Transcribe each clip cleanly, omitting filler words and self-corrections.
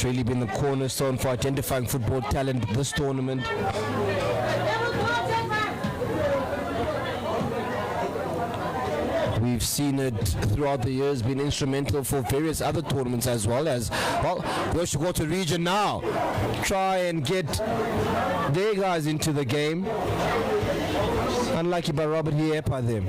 It's really been the cornerstone for identifying football talent this tournament. We've seen it throughout the years, been instrumental for various other tournaments as well as, well, the Oshikoto region now try and get their guys into the game. Unlucky by Robert here by them.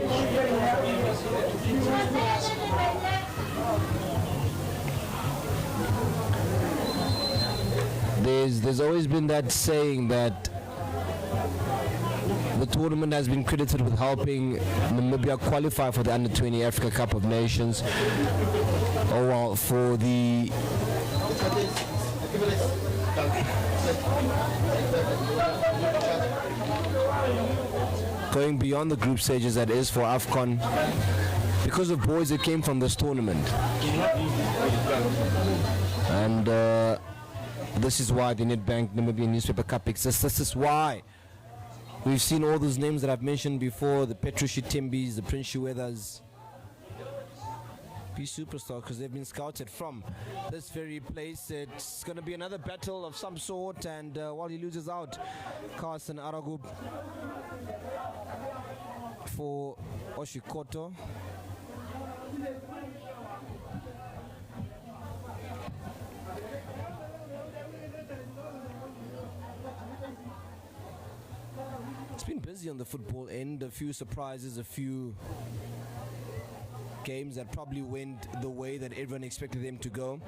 There's always been that saying that the tournament has been credited with helping Namibia qualify for the Under-20 Africa Cup of Nations. Oh well, for the going beyond the group stages, that is, for AFCON, because of boys that came from this tournament. And this is why the Nedbank Namibian Newspaper Cup exists. This is why we've seen all those names that I've mentioned before, the Petrushi Timbis, the Prince Shuedas, be superstar, because they've been scouted from this very place. It's going to be another battle of some sort, and while he loses out, Carson Aragub for Oshikoto. It's been busy on the football end, a few surprises, a few games that probably went the way that everyone expected them to go.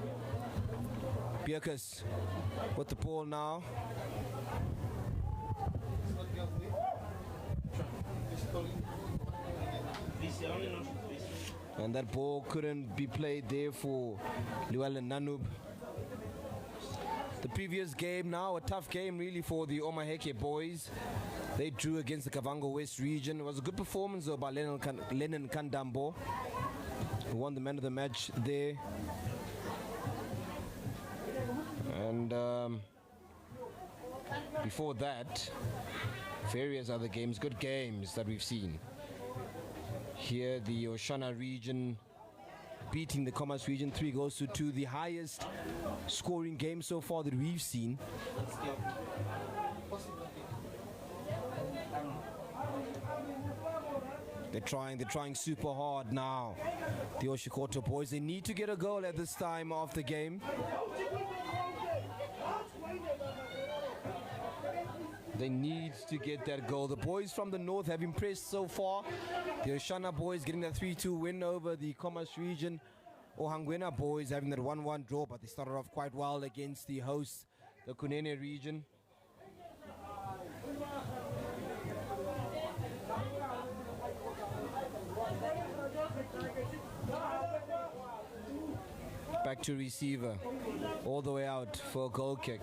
Bierkus with the ball now. And that ball couldn't be played there for Llewellyn Nanub. The previous game now, a tough game really for the Omaheke boys. They drew against the Kavango West region. It was a good performance though by Lennon Kandambo, who won the man of the match there. And before that, various other games, good games that we've seen. Here the Oshana region beating the Commerce region 3-2, the highest scoring game so far that we've seen. They're trying super hard now. The Oshikoto boys, they need to get a goal at this time of the game. They need to get that goal. The boys from the north have impressed so far. The Oshana boys getting that 3-2 win over the Commerce region. Ohangwena boys having that 1-1 draw, but they started off quite well against the hosts, the Kunene region. Back to receiver, all the way out for a goal kick.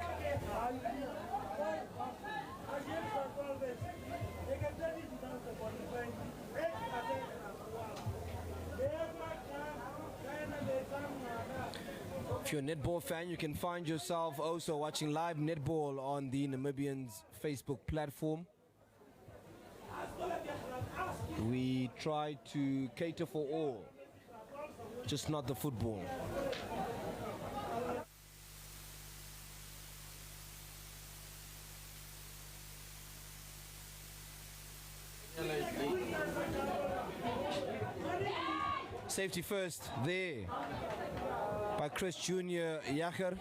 If you're a netball fan, you can find yourself also watching live netball on the Namibian's Facebook platform. We try to cater for all, just not the football. Safety first there by Chris Jr. Yacher.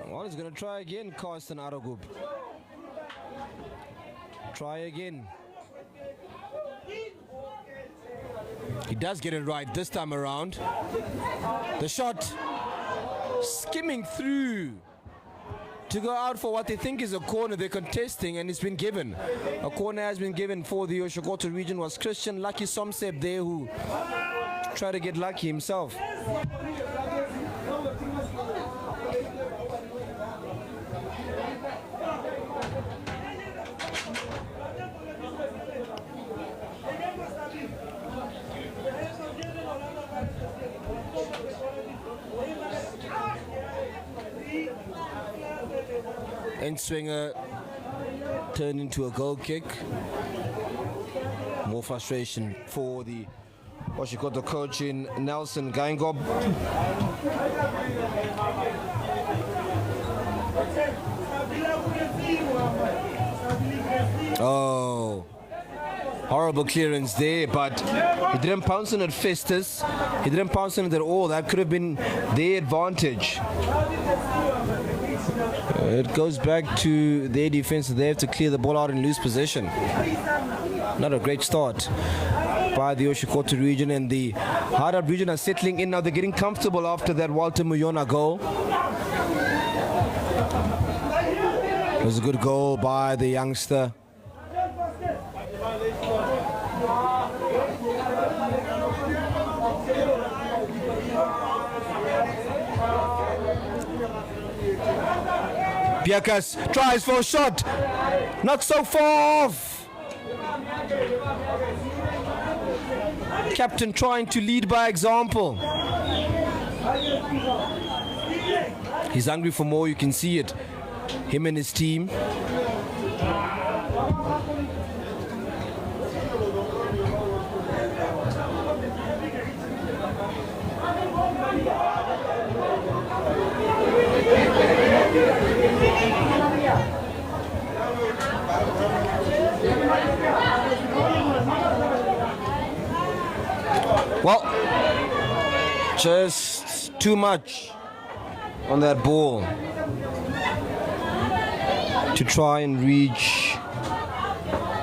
Well, he's going to try again, Carsten Aragub. Try again. He does get it right this time around. The shot skimming through to go out for what they think is a corner. They're contesting, and it's been given. A corner has been given for the Oshikoto region. Was Christian Lucky Somsep there, who tried to get lucky himself. End swinger turned into a goal kick. More frustration for the Oshikoto coach in Nelson Gaingob. Oh, horrible clearance there, but he didn't pounce on it, Festus. He didn't pounce on it at all. That could have been their advantage. It goes back to their defense. They have to clear the ball out and lose possession. Not a great start by the Oshikoto region, and the Hardap region are settling in now. They're getting comfortable after that Walter Muyona goal. It was a good goal by the youngster. Biakas tries for a shot. Not so far off. Captain trying to lead by example. He's hungry for more, you can see it. Him and his team. Well, just too much on that ball to try and reach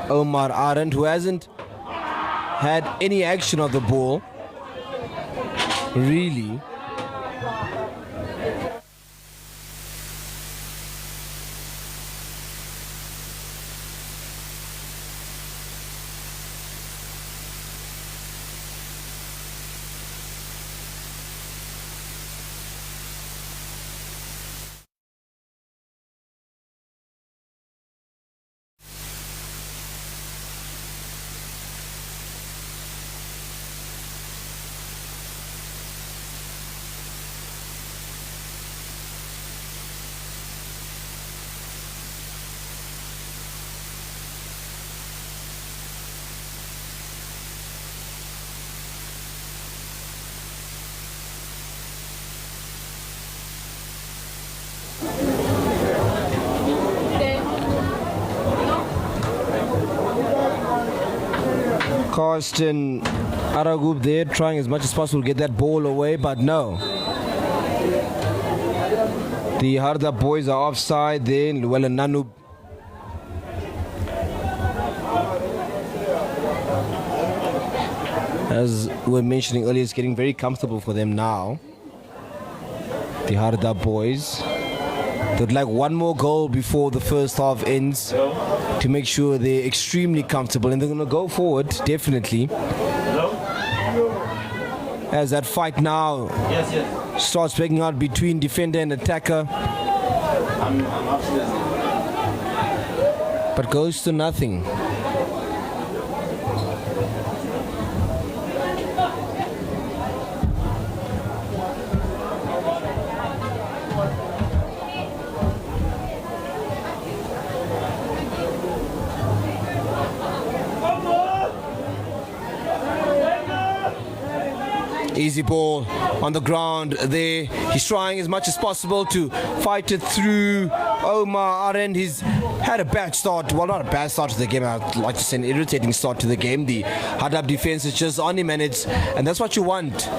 Omar Arendt, who hasn't had any action of the ball, really. Karsten Aragub there trying as much as possible to get that ball away, but no. The Hardap boys are offside there. Luella Nanub. As we were mentioning earlier, it's getting very comfortable for them now. The Hardap boys. They'd like one more goal before the first half ends to make sure they're extremely comfortable, and they're going to go forward, definitely. As that fight now starts breaking out between defender and attacker. But goes to nothing. Easy ball on the ground there. He's trying as much as possible to fight it through Omar Arend. He's had a bad start. Well, not a bad start to the game. I'd like to say an irritating start to the game. The Hardap defense is just on him, and that's what you want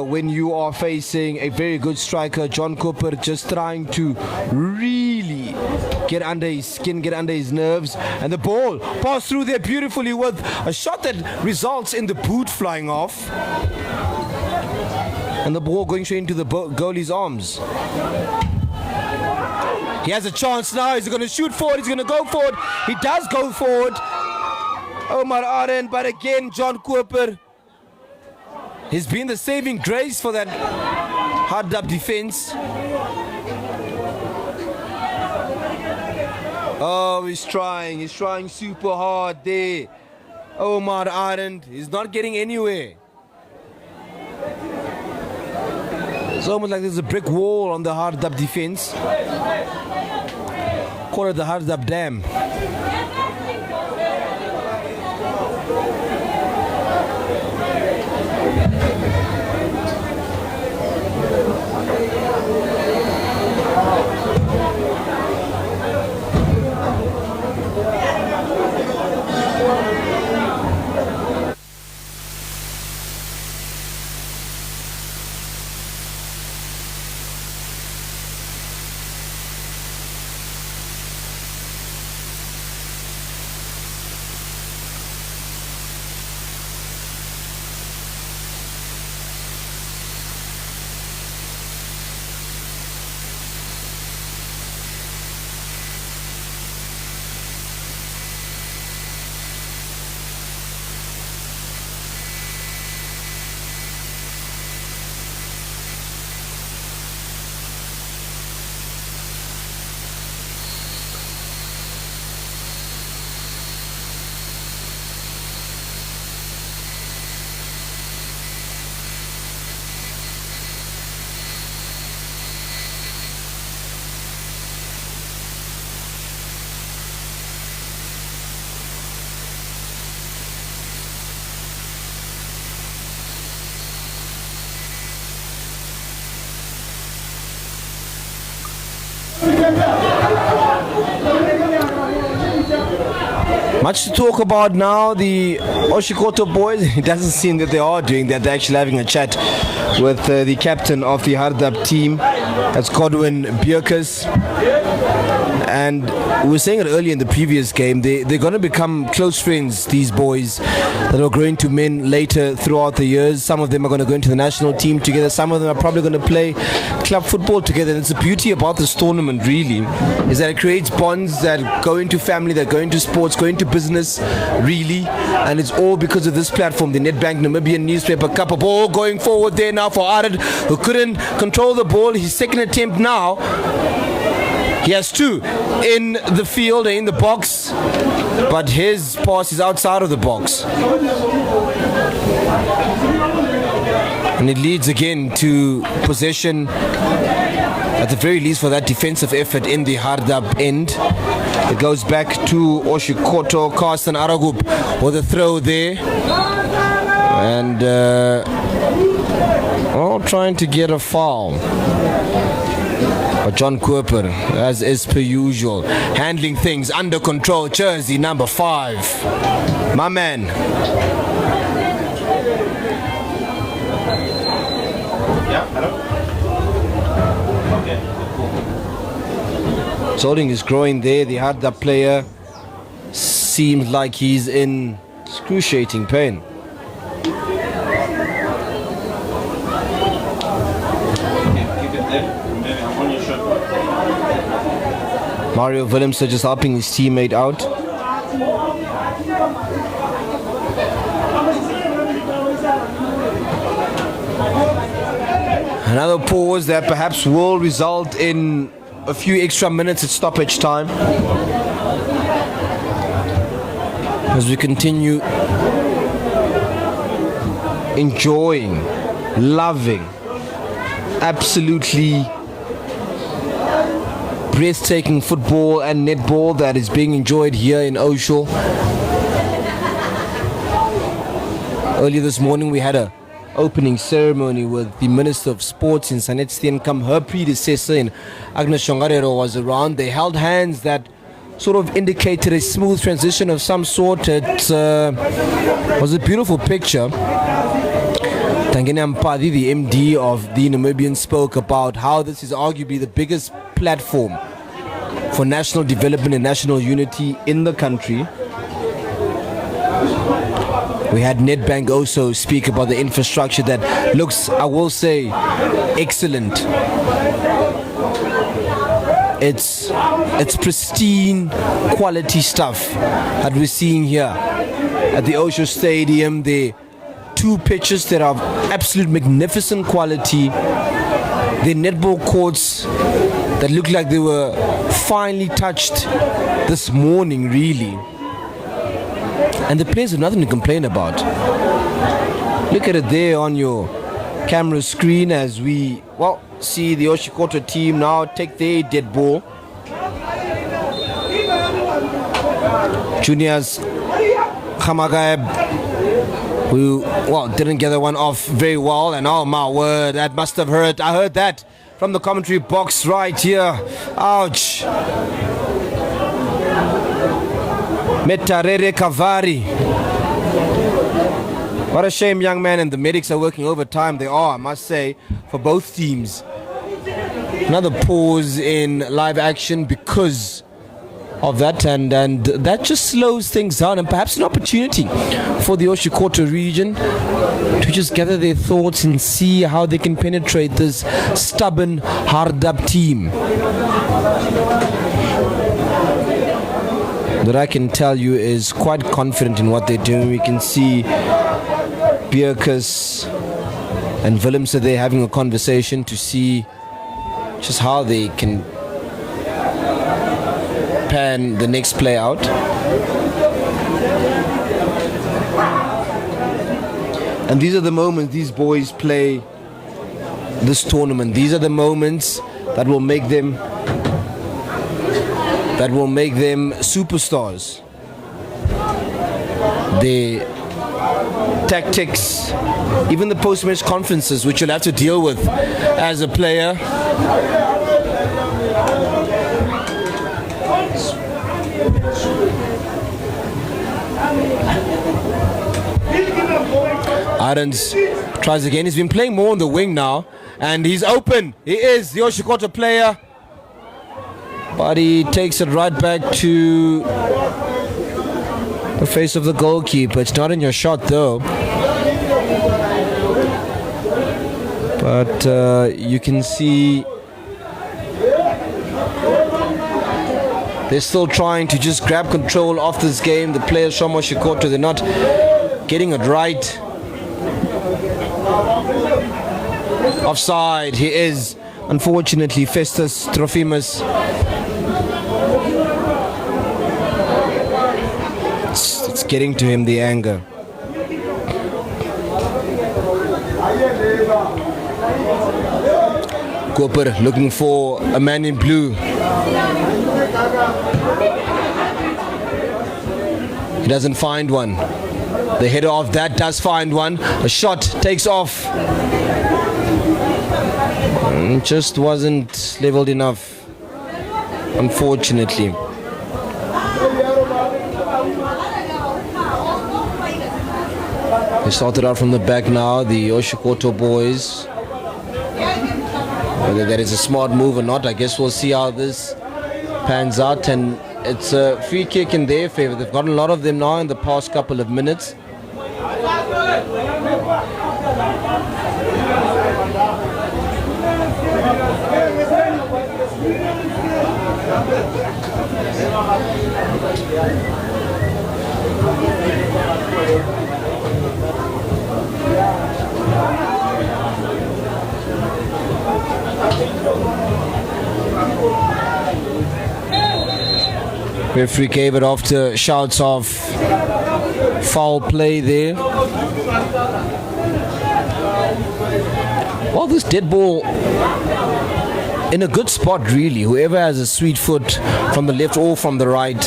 when you are facing a very good striker. John Cooper just trying to really get under his skin, get under his nerves. And the ball passed through there beautifully with a shot that results in the boot flying off. And the ball going straight into the goalie's arms. He has a chance now. He's going to shoot forward. He's going to go forward. He does go forward. Omar Aren, but again, John Cooper. He's been the saving grace for that Hardap defense. Oh, he's trying. He's trying super hard there. Omar Aren. He's not getting anywhere. It's almost like there's a brick wall on the Hardap defense. Call it the Hardap Dam. Much to talk about now. The Oshikoto boys, it doesn't seem that they are doing that. They're actually having a chat with the captain of the Hardap team. That's Godwin Bierkes. And we were saying it earlier in the previous game, they're going to become close friends, these boys that are growing to men later throughout the years. Some of them are going to go into the national team together. Some of them are probably going to play club football together. And it's the beauty about this tournament, really, is that it creates bonds that go into family, that go into sports, go into business, really. And it's all because of this platform, the Nedbank Namibian Newspaper Cup. A ball going forward there now for Hardap, who couldn't control the ball. His second attempt now. He has two in the field, in the box, but his pass is outside of the box. And it leads again to possession, at the very least for that defensive effort in the Hardap end. It goes back to Oshikoto. Carsten Aragup with a throw there. And trying to get a foul. But John Cooper, as is per usual, handling things under control. Jersey number 5. My man. Yeah, hello. Okay, cool. He's holding his groin there. The Hardap player seems like he's in excruciating pain. Mario Willemse just helping his teammate out. Another pause that perhaps will result in a few extra minutes at stoppage time. As we continue enjoying, loving, absolutely breathtaking football and netball that is being enjoyed here in Osho. Earlier this morning we had a opening ceremony with the Minister of Sports in Sanet Steenkamp. Her predecessor in Agnes Shongarero was around. They held hands that sort of indicated a smooth transition of some sort. It was a beautiful picture. Tangene Mpadi, the MD of the Namibian, spoke about how this is arguably the biggest platform for national development and national unity in the country. We had Nedbank also speak about the infrastructure that looks, I will say, excellent. It's pristine quality stuff that we're seeing here at the Osho Stadium. The 2 pitches that are absolute magnificent quality. The netball courts that look like they were finely touched this morning, really. And the players have nothing to complain about. Look at it there on your camera screen as we, see the Oshikoto team now take their dead ball. Juniors Khamagaib, who, didn't get that one off very well. And oh my word, that must have hurt. I heard that from the commentary box right here. Ouch. Metarere Kavari. What a shame, young man, and the medics are working overtime. They are, I must say, for both teams. Another pause in live action because of that, and that just slows things down, and perhaps an opportunity for the Oshikoto region to just gather their thoughts and see how they can penetrate this stubborn Hardap team. That I can tell you is quite confident in what they're doing. We can see Bierkes and Willemse there having a conversation to see just how they can pan the next play out. And these are the moments these boys play this tournament. These are the moments that will make them superstars. Their tactics, even the post-match conferences, which you'll have to deal with as a player. Arons tries again. He's been playing more on the wing now, and he's open. He is the Oshikoto player, but he takes it right back to the face of the goalkeeper. It's not in your shot though, but you can see they're still trying to just grab control of this game. The players from Oshikoto, they're not getting it right. Offside, he is, unfortunately, Festus Trofimus. It's getting to him, the anger. Cooper looking for a man in blue. He doesn't find one. The header of that does find one. A shot takes off. Just wasn't leveled enough, unfortunately. They started out from the back now, the Oshikoto boys. Whether that is a smart move or not, I guess we'll see how this pans out. And it's a free kick in their favor. They've gotten a lot of them now in the past couple of minutes. Referee gave it after shouts of foul play there. Well, this dead ball in a good spot, really. Whoever has a sweet foot from the left or from the right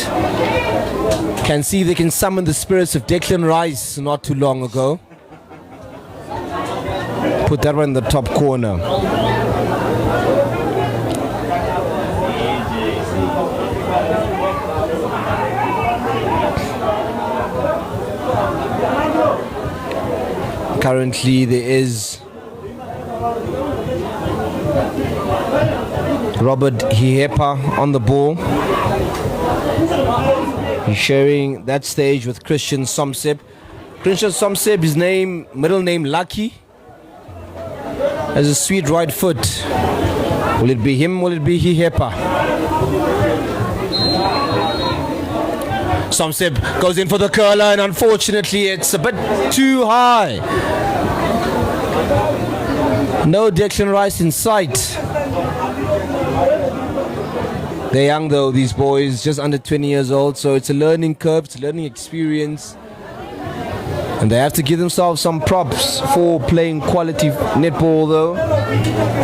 can see they can summon the spirits of Declan Rice not too long ago. Put that one in the top corner. Currently there is Robert Hiepa on the ball. He's sharing that stage with Christian Somsep. Christian Somsep, his name, middle name Lucky, has a sweet right foot. Will it be him? Will it be Hiepa? Somsep goes in for the curler, and unfortunately it's a bit too high. No Declan Rice in sight. They're young though, these boys, just under 20 years old, so it's a learning curve, it's a learning experience. And they have to give themselves some props for playing quality netball though.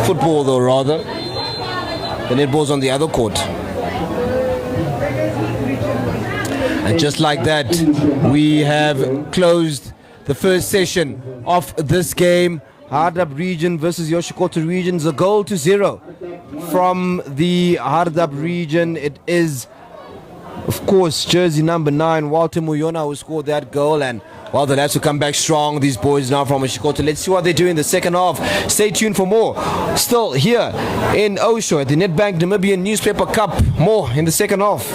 Football though, rather. The netball's on the other court. And just like that, we have closed the first session of this game. Hardap region versus Oshikoto regions, a goal to 0 from the Hardap region. It is, of course, jersey number 9, Walter Muyona, who scored that goal. And well, they'll have to come back strong, these boys now from Oshikoto. Let's see what they do in the second half. Stay tuned for more. Still here in Osho at the Nedbank Namibian Newspaper Cup. More in the second half.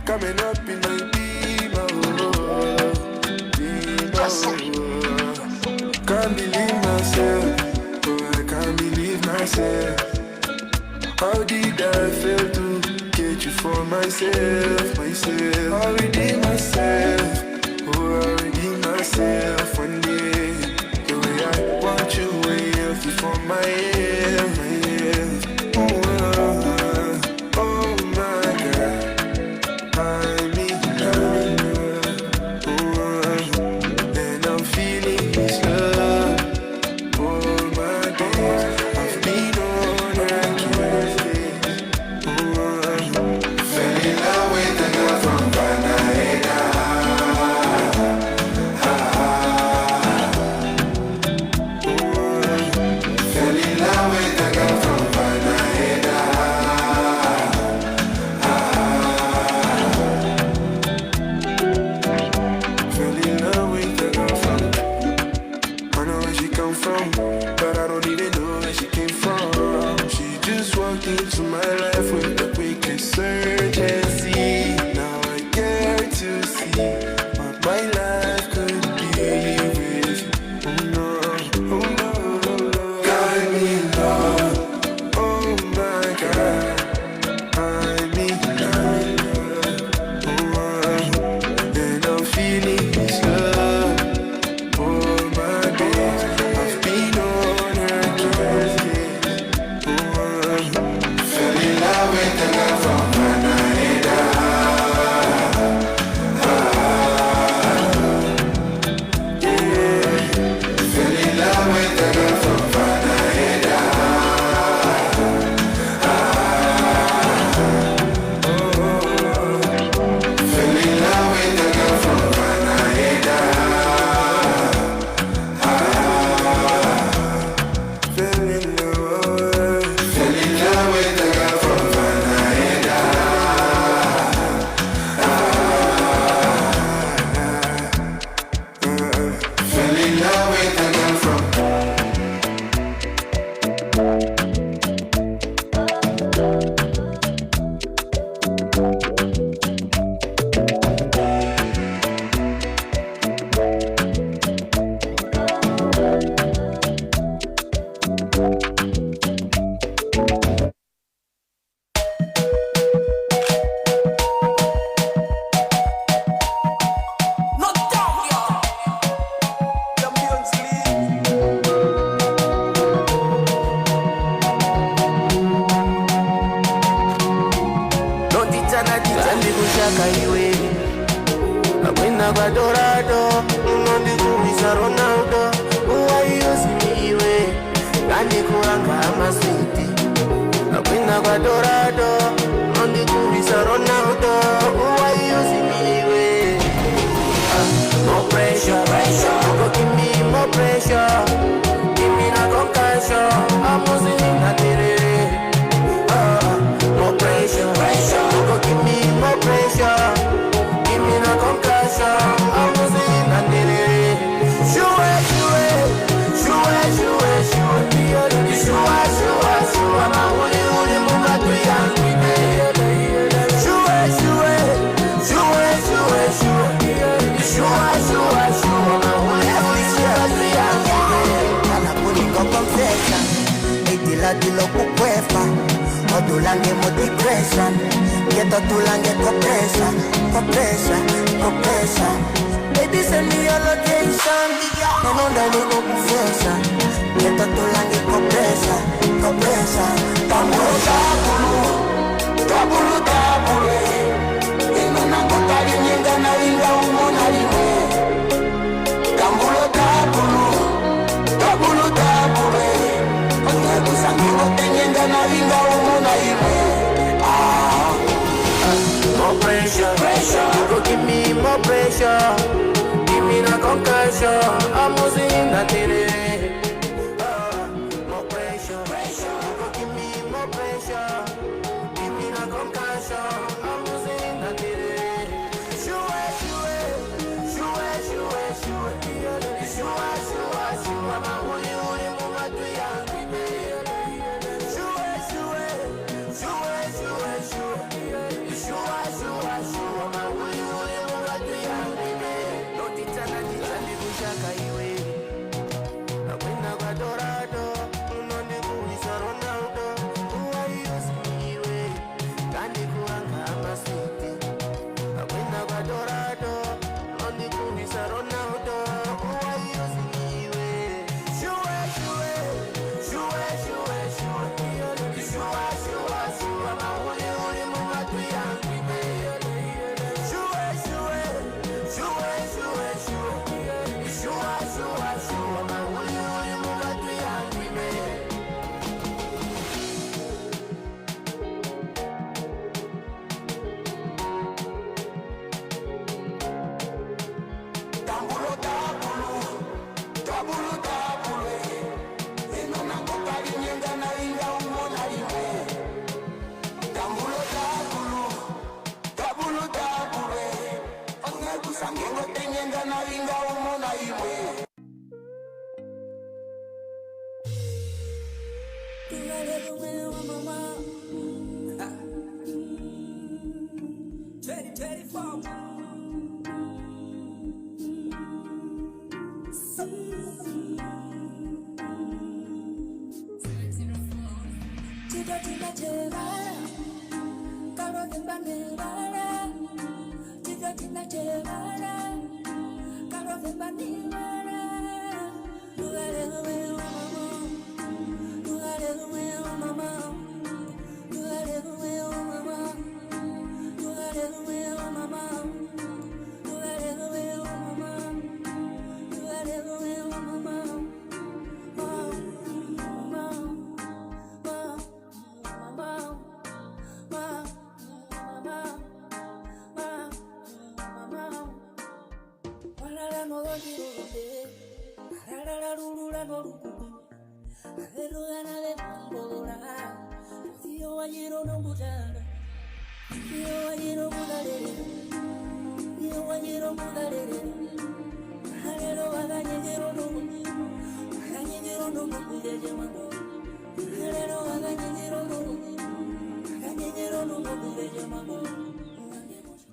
Coming up in my beamer, can't believe myself, oh I can't believe myself. How did I fail to get you for myself? I'll redeem myself, oh I'll redeem myself one day. The way I want you, way healthy for my health, oh my God. my life with the quickest urgency. Now I get to see what my life could be with you. Oh no, oh no, oh no. Guide me, Lord. Oh my God. I need love. Oh, and I'm feeling this love. Oh my days, I've been on her case. Oh, fell in love with the girl from Canada. Yeah, fell in love with the girl from Canada. Fell in love with the girl from Canada. Fell in love with the girl from Canada. Fell in love with the girl from. Tulange motivation, get to tulange compressor, compressor, compressor. Baby send me your location, and on the little confession. Get to tulange compressor, compressor. Tamburo tabulu, tabulu tabulu. Inuna kutari nyinga na inga umuna lime. Tamburo tabulu, tabulu tabulu. Onge kusangiwo tenyenga na inga umuna lime. More pressure, pressure. You go give me more pressure. Give me the concussion. I'm losing that day. More pressure, pressure. You go give me more pressure. Give me the concussion. I'm losing that day. Shua, shua, shua, shua, shua. Shua, shua, shua. I'm holy, holy, mama, do ya? Shua, shua, shua, shua, shua. Shua, shua, shua. I'm holy, holy, mama, do ya? Don't it tell me kushaka iwe.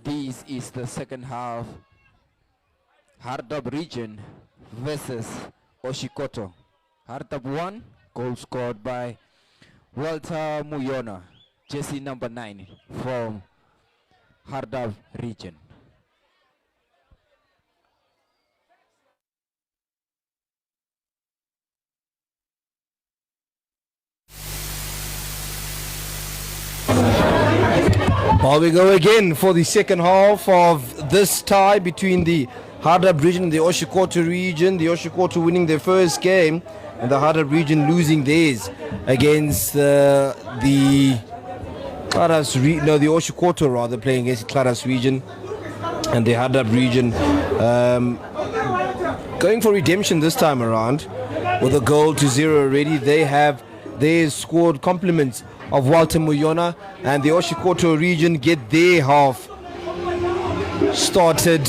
This is the second half. Hardap region versus Oshikoto. Hardap 1, goal scored by Walter Muyona, jersey number 9 from Hardap region. Well, we go again for the second half of this tie between the Hardap region and the Oshikoto region. The Oshikoto winning their first game and the Hardap region losing theirs against the Oshikoto rather, playing against the Claras region, and the Hardap region going for redemption this time around with a goal to 0 already. They scored compliments of Walter Muyona, and the Oshikoto region get their half started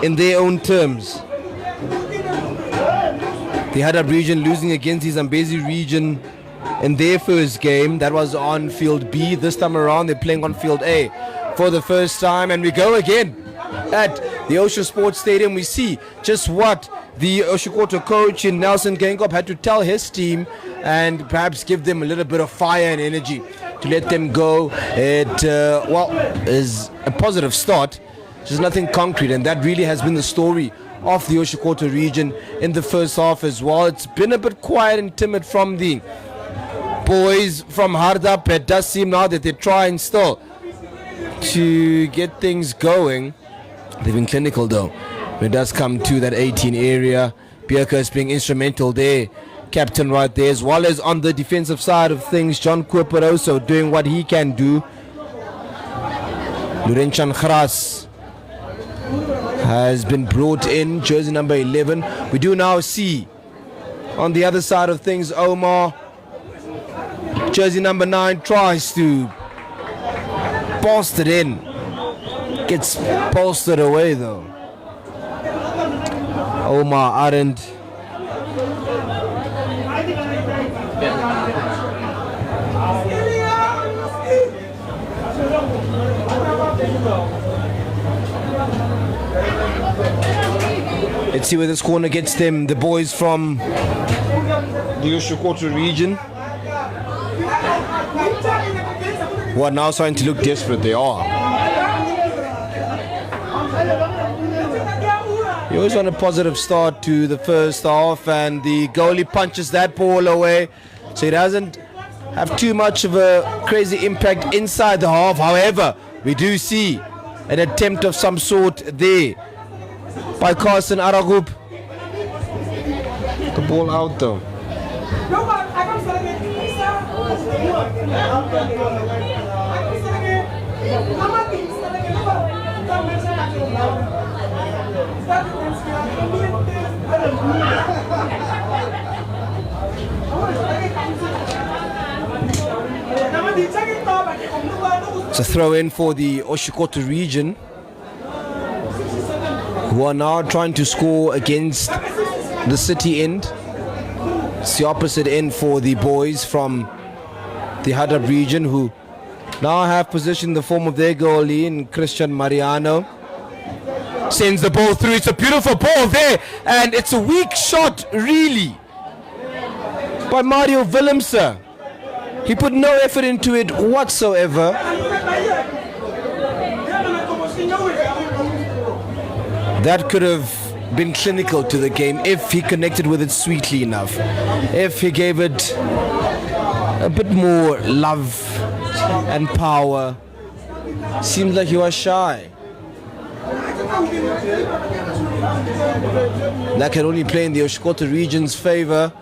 in their own terms. The Hardap region losing against the Zambezi region in their first game. That was on field B. This time around they're playing on field A for the first time, and we go again at the Osho Sports Stadium. We see just what the Oshikoto coach in Nelson Gengop had to tell his team and perhaps give them a little bit of fire and energy to let them go. It is a positive start, just nothing concrete, and that really has been the story of the Oshikoto region in the first half as well. It's been a bit quiet and timid from the boys from Hardap. It does seem now that they're trying still to get things going. They've been clinical though when it does come to that 18 area. Bierkes being instrumental there, captain right there, as well as on the defensive side of things, John Kueperoso doing what he can do. Lurenchan Khras has been brought in, jersey number 11. We do now see on the other side of things, Omar, jersey number 9, tries to post it in, gets posted away though. Omar Arendt. Let's see where this corner gets them, the boys from the Oshikoto region. What, now starting to look desperate they are. He was on a positive start to the first half, and the goalie punches that ball away, so it doesn't have too much of a crazy impact inside the half. However, we do see an attempt of some sort there by Carson Aragup. The ball out though. It's a throw in for the Oshikoto region, who are now trying to score against the city end. It's the opposite end for the boys from the Hardap region, who now have possession in the form of their goalie in Christian Mariano. Sends the ball through. It's a beautiful ball there, and it's a weak shot really by Mario Willemse. He put no effort into it whatsoever. That could have been clinical to the game, if he connected with it sweetly enough, if he gave it a bit more love and power. Seems like he was shy. That can only play in the Oshikoto region's favor.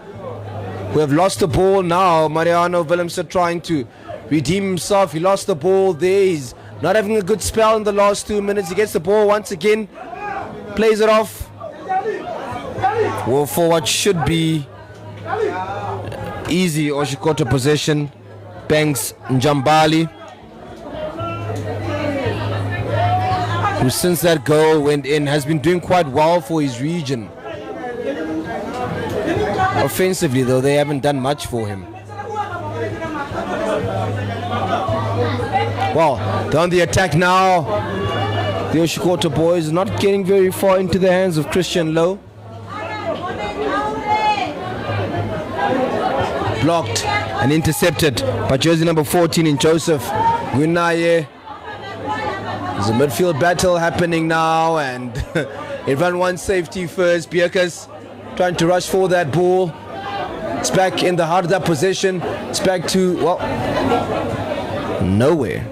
We have lost the ball now. Mariano Willemse trying to redeem himself. He lost the ball there. He's not having a good spell in the last 2 minutes. He gets the ball once again, plays it off. Well, for what should be easy Oshikoto possession, Banks Njambali, who since that goal went in has been doing quite well for his region. Offensively though, they haven't done much for him. Well, they're on the attack now. The Oshikoto boys are not getting very far into the hands of Christian Lowe. Blocked and intercepted by jersey number 14 in Joseph Gunaye. There's a midfield battle happening now, and everyone wants safety first. Bierkes trying to rush for that ball. It's back in the Hardap possession. It's back to, well, nowhere.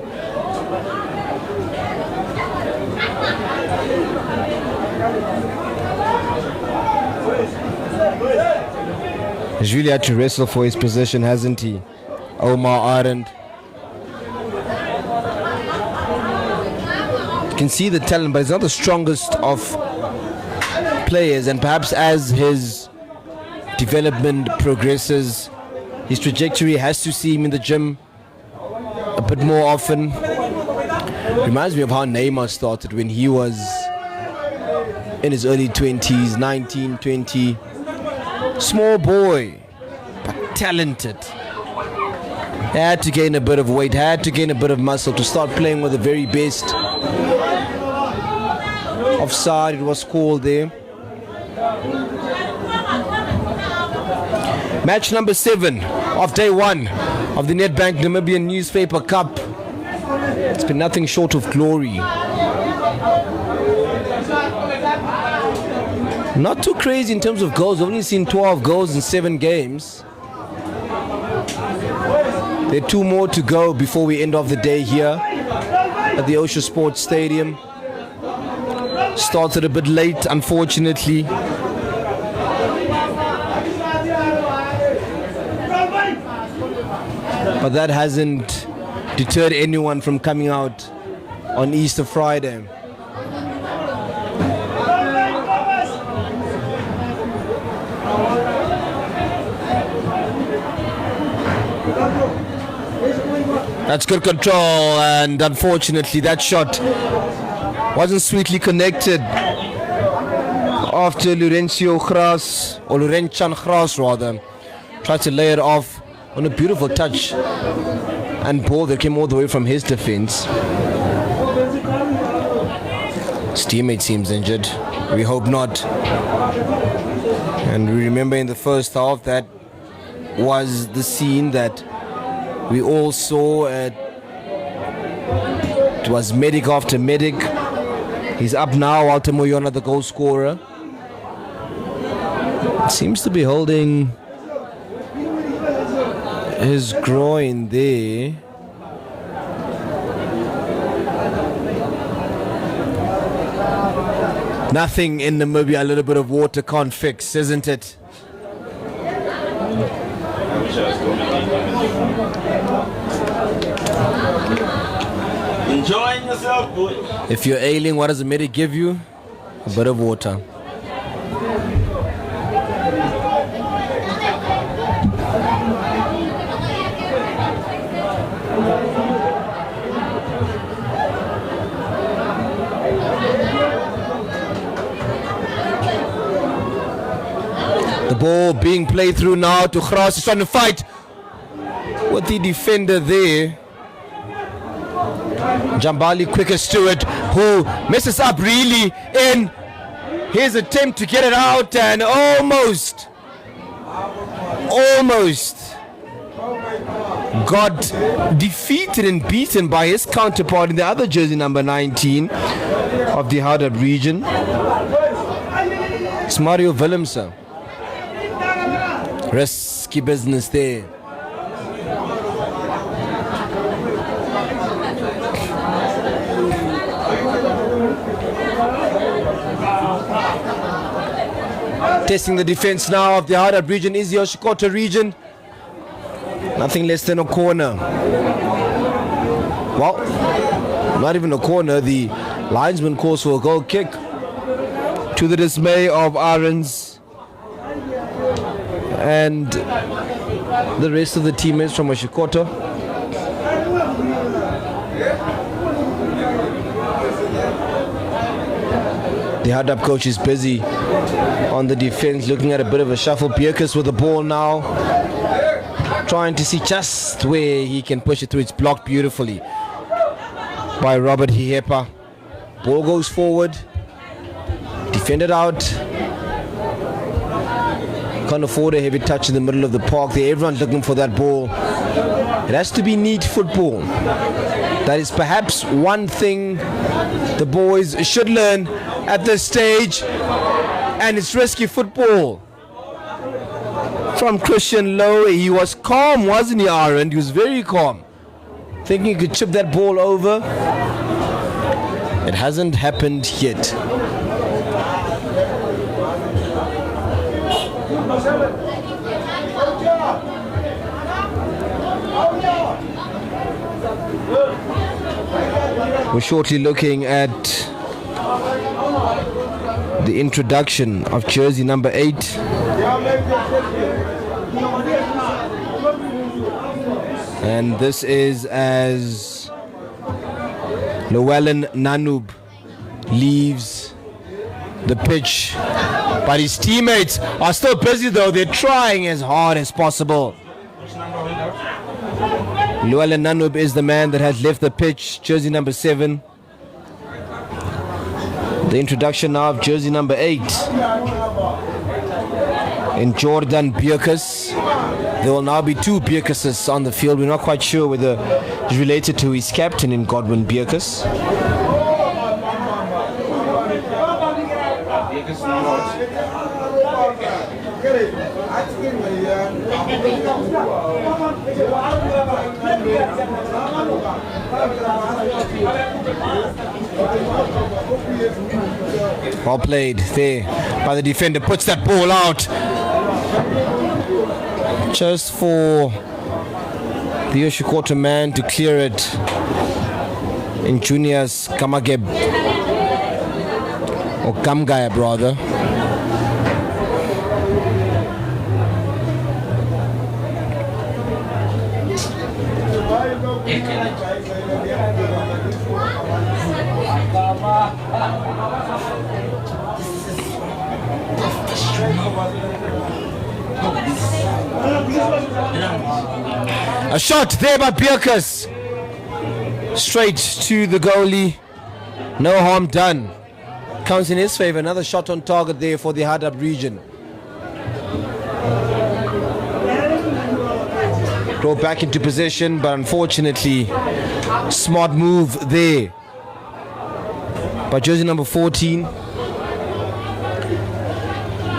He's really had to wrestle for his position, hasn't he? Omar Arend. You can see the talent, but he's not the strongest of players, and perhaps as his development progresses, his trajectory has to see him in the gym a bit more often. Reminds me of how Neymar started when he was in his early 20s, 19, 20. Small boy, but talented. Had to gain a bit of weight, had to gain a bit of muscle to start playing with the very best. Offside, it was called there. Match number 7 of day 1 of the Nedbank Namibian Newspaper Cup. It's been nothing short of glory. Not too crazy in terms of goals. I've only seen 12 goals in 7 games. There are 2 more to go before we end off the day here at the Osho Sports Stadium. Started a bit late, unfortunately. But that hasn't deterred anyone from coming out on Easter Friday. That's good control, and unfortunately that shot wasn't sweetly connected after Laurentian Gras rather tried to lay it off on a beautiful touch and ball that came all the way from his defense. His teammate seems injured. We hope not. And we remember in the first half that was the scene that we all saw. It was medic after medic. He's up now, Walter Moyona, the goal scorer. Seems to be holding his groin there. Nothing in Namibia a little bit of water can't fix, isn't it? Enjoying yourself, boy. If you're ailing, what does the medic give you? A bit of water. The ball being played through now to Gras. He's trying to fight with the defender there. Jambali quickest to it, who messes up really in his attempt to get it out, and almost got defeated and beaten by his counterpart in the other jersey, number 19 of the Hardap region. It's Mario Willemse. Risky business there. Testing the defense now of the Hardap region is the Oshikoto region. Nothing less than a corner. Well, not even a corner. The linesman calls for a goal kick, to the dismay of Arons and the rest of the teammates from Oshikoto. The Hardap coach is busy on the defense, looking at a bit of a shuffle. Bierkus with the ball now, trying to see just where he can push it through. It's blocked beautifully by Robert Hiepa. Ball goes forward, defended out. Can't afford a heavy touch in the middle of the park there. Everyone's looking for that ball. It has to be neat football. That is perhaps one thing the boys should learn at this stage, and it's risky football from Christian Lowe. He was calm, wasn't he, Aaron? He was very calm, thinking he could chip that ball over. It hasn't happened yet. We're shortly looking at the introduction of jersey number 8. And this is as Llewellyn Nanoob leaves the pitch. But his teammates are still busy though. They're trying as hard as possible. Llewellyn Nanoob is the man that has left the pitch, jersey number 7. The introduction now of jersey number 8 in Jordan Bierkus. There will now be 2 Bierkuses on the field. We're not quite sure whether he's related to his captain in Godwin Bierkus. Well played there by the defender. Puts that ball out just for the Oshikoto man to clear it in Junior's Kamageb, or Kamgayab rather. A shot there by Bierkus, straight to the goalie. No harm done. Counts in his favor. Another shot on target there for the Hardap region. Brought back into possession, but unfortunately, smart move there by jersey number 14.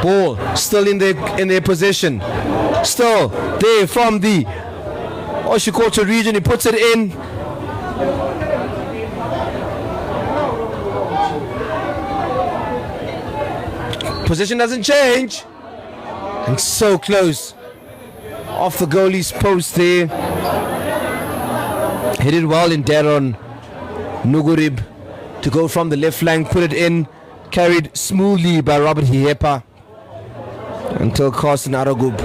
Ball still in their possession. Still there from the Oshikoto region. He puts it in. Position doesn't change. And so close. Off the goalie's post there. Hit it well in Daron Nugurib to go from the left flank, put it in. Carried smoothly by Robert Hiepa until Carson Aragub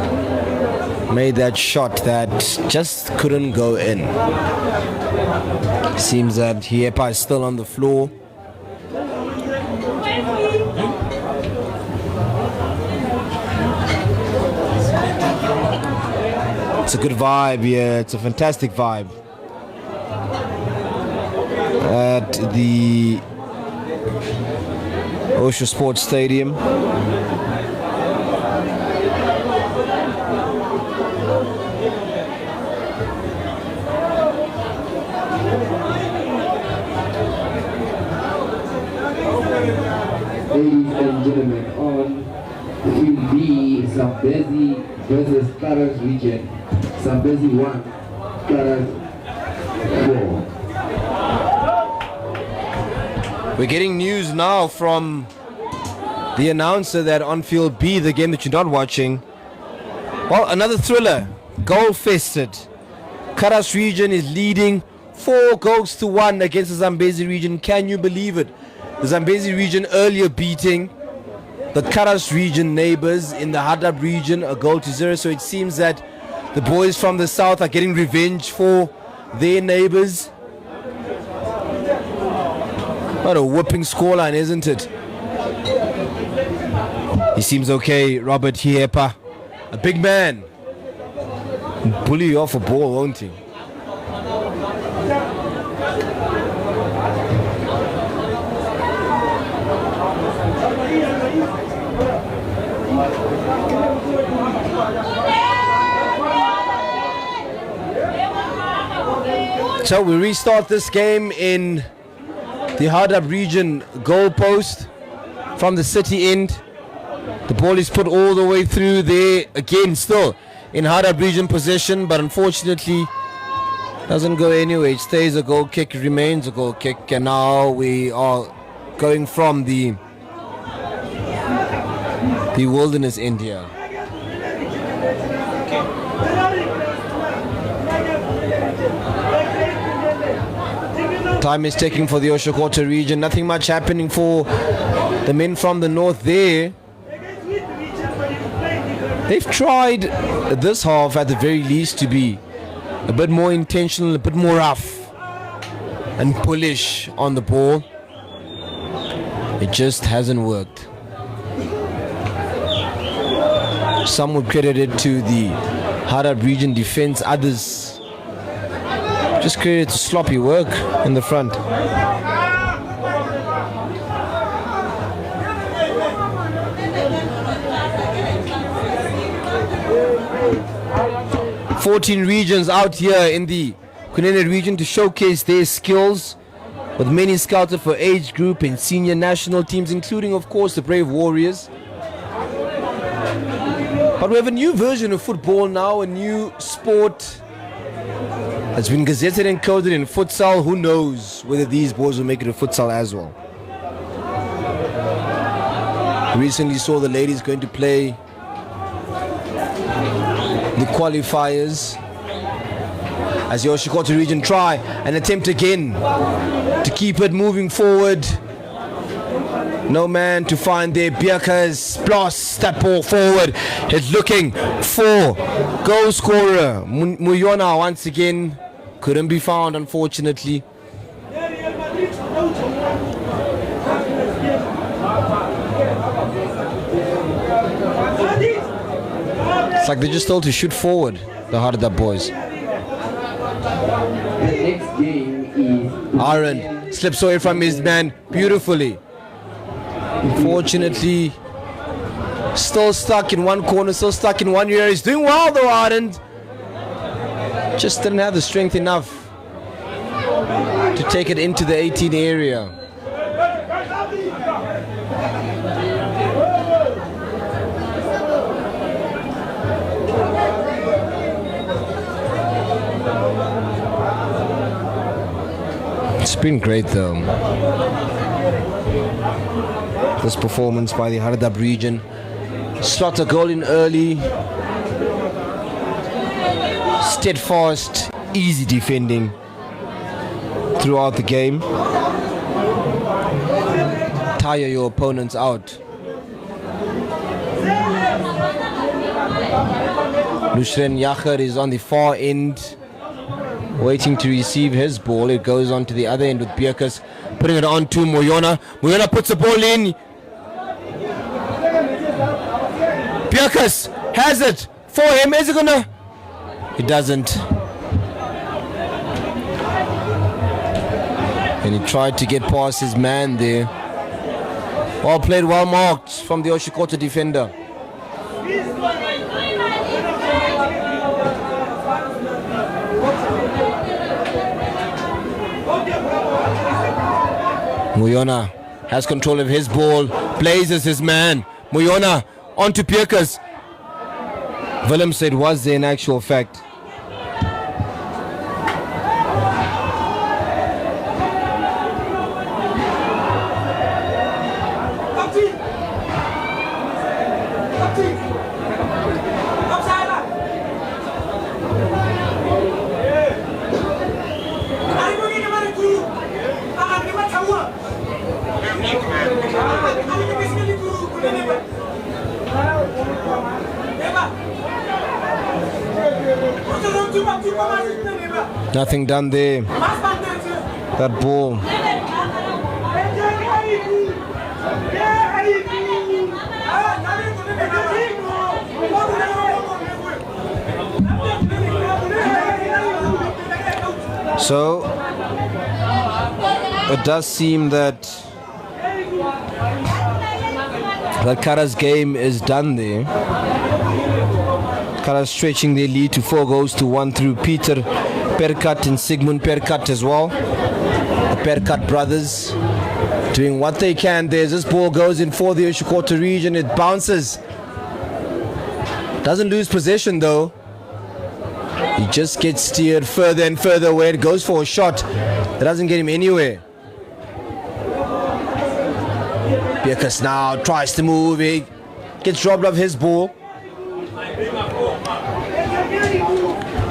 made that shot that just couldn't go in. Seems that Hiepa is still on the floor. It's a good vibe, yeah, it's a fantastic vibe at the Osho Sports Stadium. Ladies and gentlemen, on Zambezi versus Karas region. Zambezi 1, Karas 4. We're getting news now from the announcer that on field B, the game that you're not watching, well, another thriller, goal-fested. Karas region is leading 4-1 against the Zambezi region. Can you believe it? The Zambezi region earlier beating the Karas region neighbors in the Hardap region 1-0. So it seems that the boys from the south are getting revenge for their neighbors. What a whooping scoreline, isn't it? He seems okay, Robert Hiepa. A big man. Bully you off a ball, won't he? So we restart this game in the Hardap region goalpost from the city end. The ball is put all the way through there, again still in Hardap region possession, but unfortunately doesn't go anywhere. It stays a goal kick, it remains a goal kick, and now we are going from the wilderness end here. Time is taking for the Oshikoto region. Nothing much happening for the men from the north there. They've tried this half at the very least to be a bit more intentional, a bit more rough and bullish on the ball. It just hasn't worked. Some would credit it to the Hardap region defense, others just credit to sloppy work in the front. "14 regions out here in the Kunene region to showcase their skills, with many scouted for age group and senior national teams, including of course the Brave Warriors. But we have a new version of football now, a new sport that's been gazetted and coded in futsal. Who knows whether these boys will make it a futsal as well. We recently saw the ladies going to play the qualifiers as the Oshikoto region try and attempt again to keep it moving forward. No man to find there. Biakas plus that ball forward. He's looking for goal scorer Muyona once again. Couldn't be found, unfortunately. It's like they're just told to shoot forward, the Hardap boys. The next game is Aaron slips away from his man beautifully. Unfortunately, still stuck in one corner, still stuck in one area. He's doing well though, Aaron. Just didn't have the strength enough to take it into the 18 area. It's been great though. This performance by the Hardap region. Slot a goal in early. Steadfast, easy defending throughout the game. Tire your opponents out. Lushren Yacher is on the far end, waiting to receive his ball. It goes on to the other end with Bierkus putting it on to Moyona. Moyona puts the ball in. Bierkus has it for him. Is it gonna? He doesn't. And he tried to get past his man there. Well played, well marked from the Oshikoto defender. Moyona has control of his ball, blazes his man. Moyona onto Pierkas. Willem said was there in actual fact. Nothing done there. That ball. So it does seem that Kara's game is done there. Kara stretching their lead to 4 goals to 1 through Peter Perkat and Sigmund Perkat as well. The Perkat brothers doing what they can there. This ball goes in for the Oshikoto region. It bounces. Doesn't lose possession though. He just gets steered further and further away. It goes for a shot that doesn't get him anywhere. Perkat now tries to move. He gets robbed of his ball.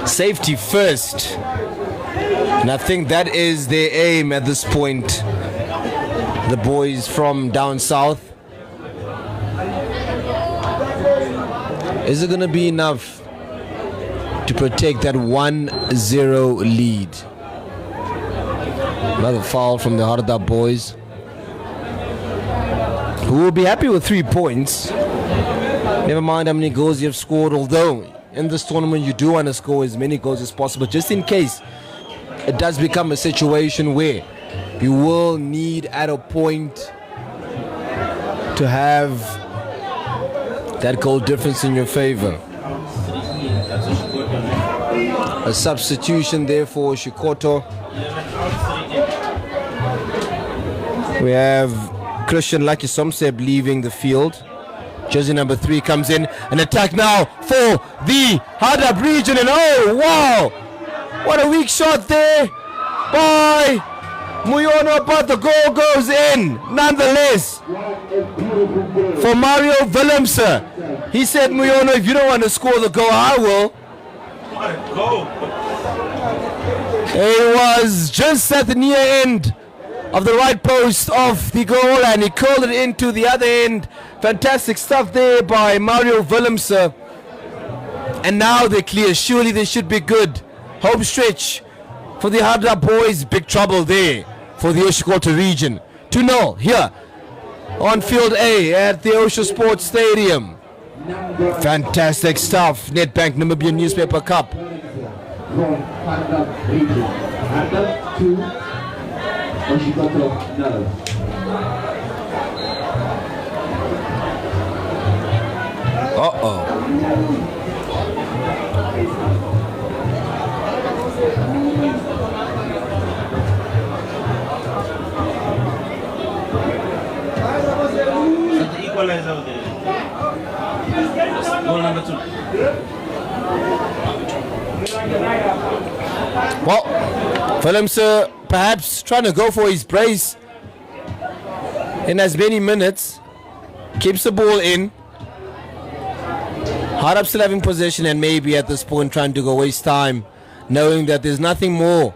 Safety first, and I think that is their aim at this point, the boys from down south. Is it going to be enough to protect that 1-0 lead? Another foul from the Hardap boys, who will be happy with 3 points. Never mind how many goals you have scored, although in this tournament you do want to score as many goals as possible, just in case it does become a situation where you will need at a point to have that goal difference in your favor. A substitution there for Oshikoto. We have Christian Lucky Somseb leaving the field. Jersey number 3 comes in. An attack now for the Hardap region. And oh, wow! What a weak shot there by Muyono, but the goal goes in nonetheless for Mario Willemse. He said, Muyono, if you don't want to score the goal, I will. It was just at the near end of the right post of the goal, and he curled it into the other end. Fantastic stuff there by Mario Willemse. And now they're clear. Surely they should be good. Home stretch for the Hardap boys. Big trouble there for the Oshikoto region. 2-0 here on Field A at the Osho Sports Stadium. Fantastic stuff. Nedbank Namibian Newspaper Cup. From Hardap region. Hardap 2, Oshikoto 0. Equalizer there. Goal number 2. Well, Willemse perhaps trying to go for his brace in as many minutes. Keeps the ball in. Hardap still having possession, and maybe at this point trying to go waste time, knowing that there's nothing more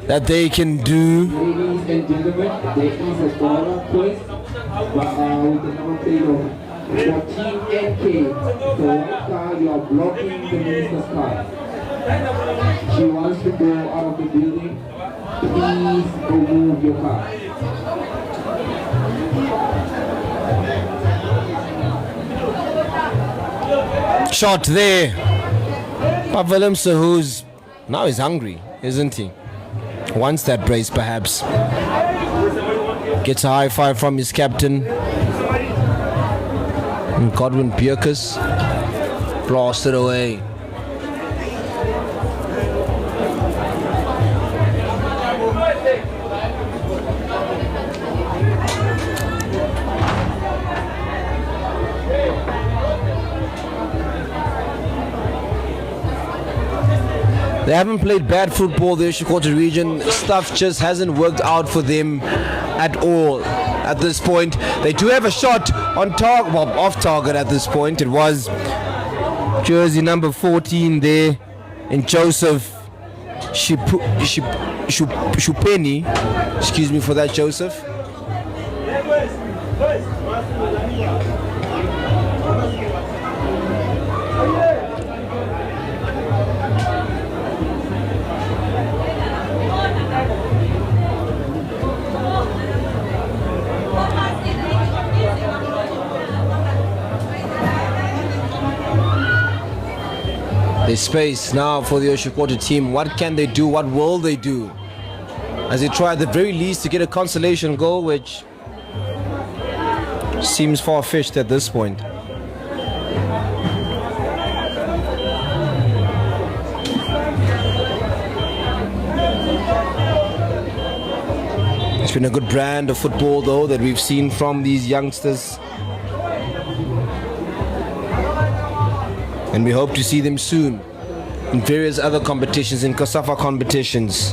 that they can do. Ladies and gentlemen, there is a corner point with the number plate of 14NK. So white car, you are blocking the minister's car. She wants to go out of the building. Please remove your car. Shot there by Willemse, who's now he's hungry, isn't he? Wants that brace perhaps. Gets a high five from his captain. And Godwin Bierkus blasted away. They haven't played bad football, the Oshikoto region. Stuff just hasn't worked out for them at all at this point. They do have a shot on target, well, off target at this point. It was jersey number 14 there in Joseph Shupeni. Excuse me for that, Joseph. There's space now for the Oshikoto team. What can they do? What will they do? As they try at the very least to get a consolation goal, which seems far-fetched at this point. It's been a good brand of football, though, that we've seen from these youngsters. And we hope to see them soon in various other competitions, in COSAFA competitions,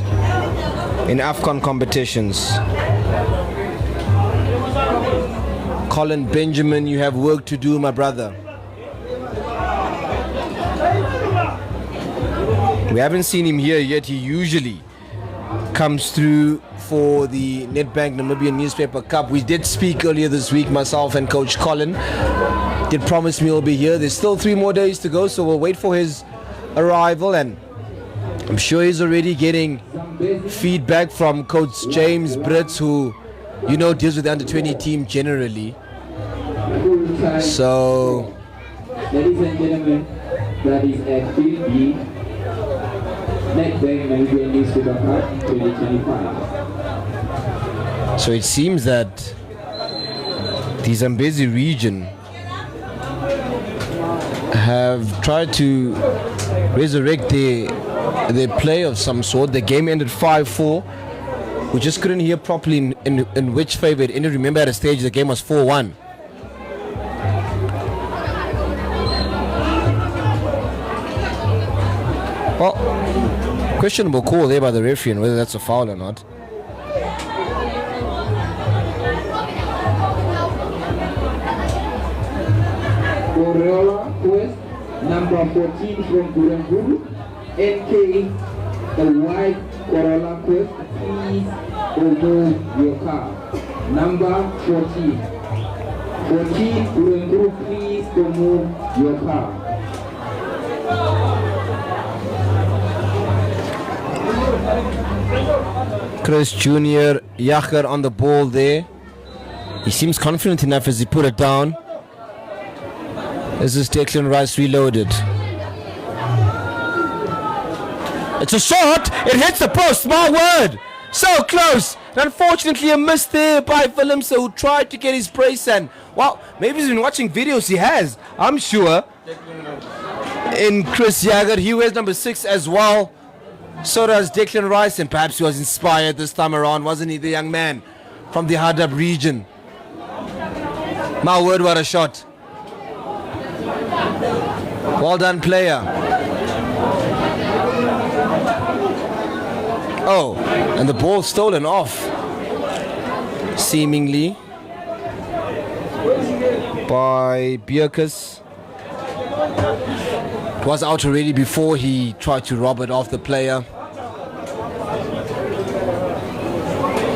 in AFCON competitions. Colin Benjamin, you have work to do, my brother. We haven't seen him here yet. He usually comes through for the Nedbank Namibian Newspaper Cup. We did speak earlier this week, myself and Coach Colin. Did promise me he'll be here. There's still 3 more days to go, so we'll wait for his arrival, and I'm sure he's already getting feedback from Coach James Brits, who, you know, deals with the under-20 team generally. So, ladies and gentlemen, that is at Field B, Nedbank Namibian Newspaper Cup 2025. So it seems that the Zambezi region have tried to resurrect their play of some sort. The game ended 5-4. We just couldn't hear properly in which favor it ended. Remember, at a stage the game was 4-1. Well, questionable call there by the referee, and whether that's a foul or not. Corolla Quest, number 14 from Guranguru. NK, the white Corolla Quest, please remove your car. Number 14. 14 Guranguru, please remove your car. Chris Jr. Yacher on the ball there. He seems confident enough as he put it down. This is Declan Rice reloaded. It's a shot! It hits the post! My word! So close! And unfortunately a miss there by Willemse, who tried to get his brace, and, well, maybe he's been watching videos. He has, I'm sure. In Chris Yager, he wears number 6 as well. So does Declan Rice, and perhaps he was inspired this time around, wasn't he, the young man from the Hardap region? My word, what a shot. Well done, player. Oh, and the ball stolen off, seemingly, by Bierkus. It was out already before he tried to rob it off the player.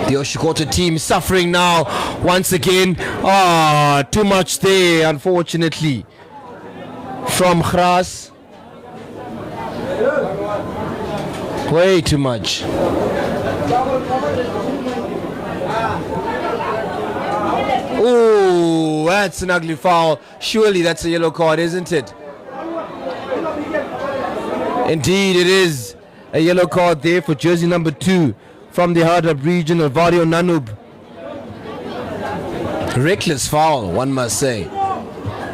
The Oshikoto team suffering now once again. Too much there, unfortunately, from Gras. Way too much. Oh, that's an ugly foul. Surely that's a yellow card, isn't it? Indeed, it is a yellow card there for jersey number 2 from the Hardap region, Alvario Nanub. Reckless foul, one must say.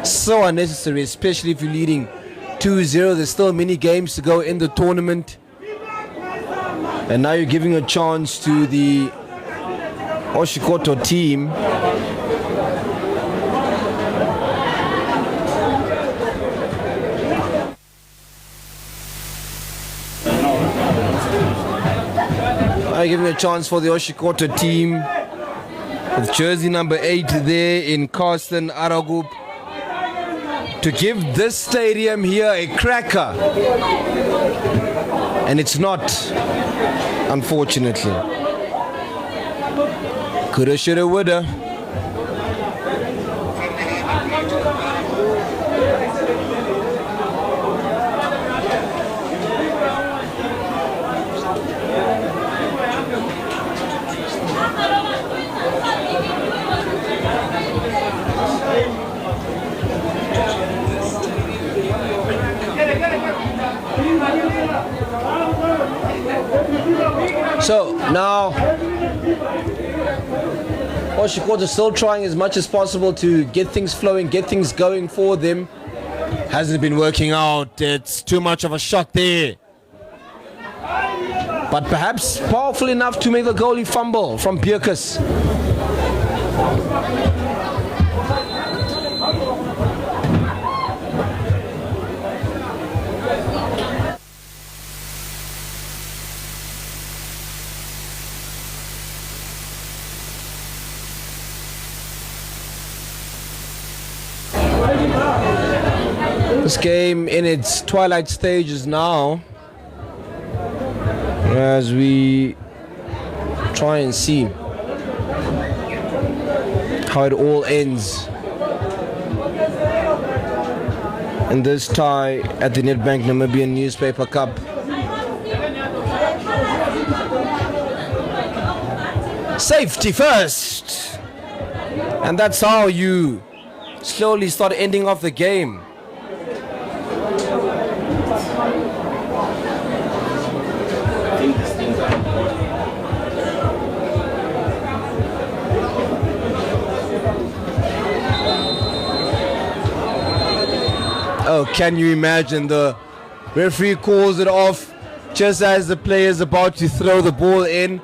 So unnecessary, especially if you're leading 2-0. There's still many games to go in the tournament. And now you're giving a chance to the Oshikoto team. giving a chance for the Oshikoto team with jersey number 8 there in Carsten Aragup to give this stadium here a cracker. And it's not, unfortunately. Coulda, shoulda, woulda. So now Oshikoto is still trying as much as possible to get things flowing, get things going for them. Hasn't been working out. It's too much of a shot there. But perhaps powerful enough to make the goalie fumble from Bierkus. This game in its twilight stages now, as we try and see how it all ends in this tie at the Nedbank Namibian Newspaper Cup. Safety first, and that's how you slowly start ending off the game. Oh, can you imagine? The referee calls it off just as the player is about to throw the ball in.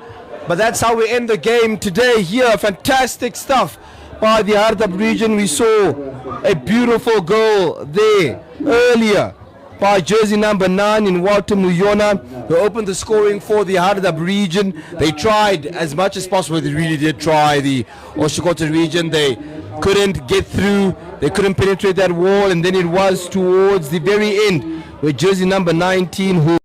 But that's how we end the game today here. Fantastic stuff by the Hardap region. We saw a beautiful goal there earlier by jersey number 9 in Walter Muyona, who opened the scoring for the Hardap region. They tried as much as possible. They really did try, the Oshikoto region. They couldn't get through. They couldn't penetrate that wall. And then it was towards the very end where jersey number 19, who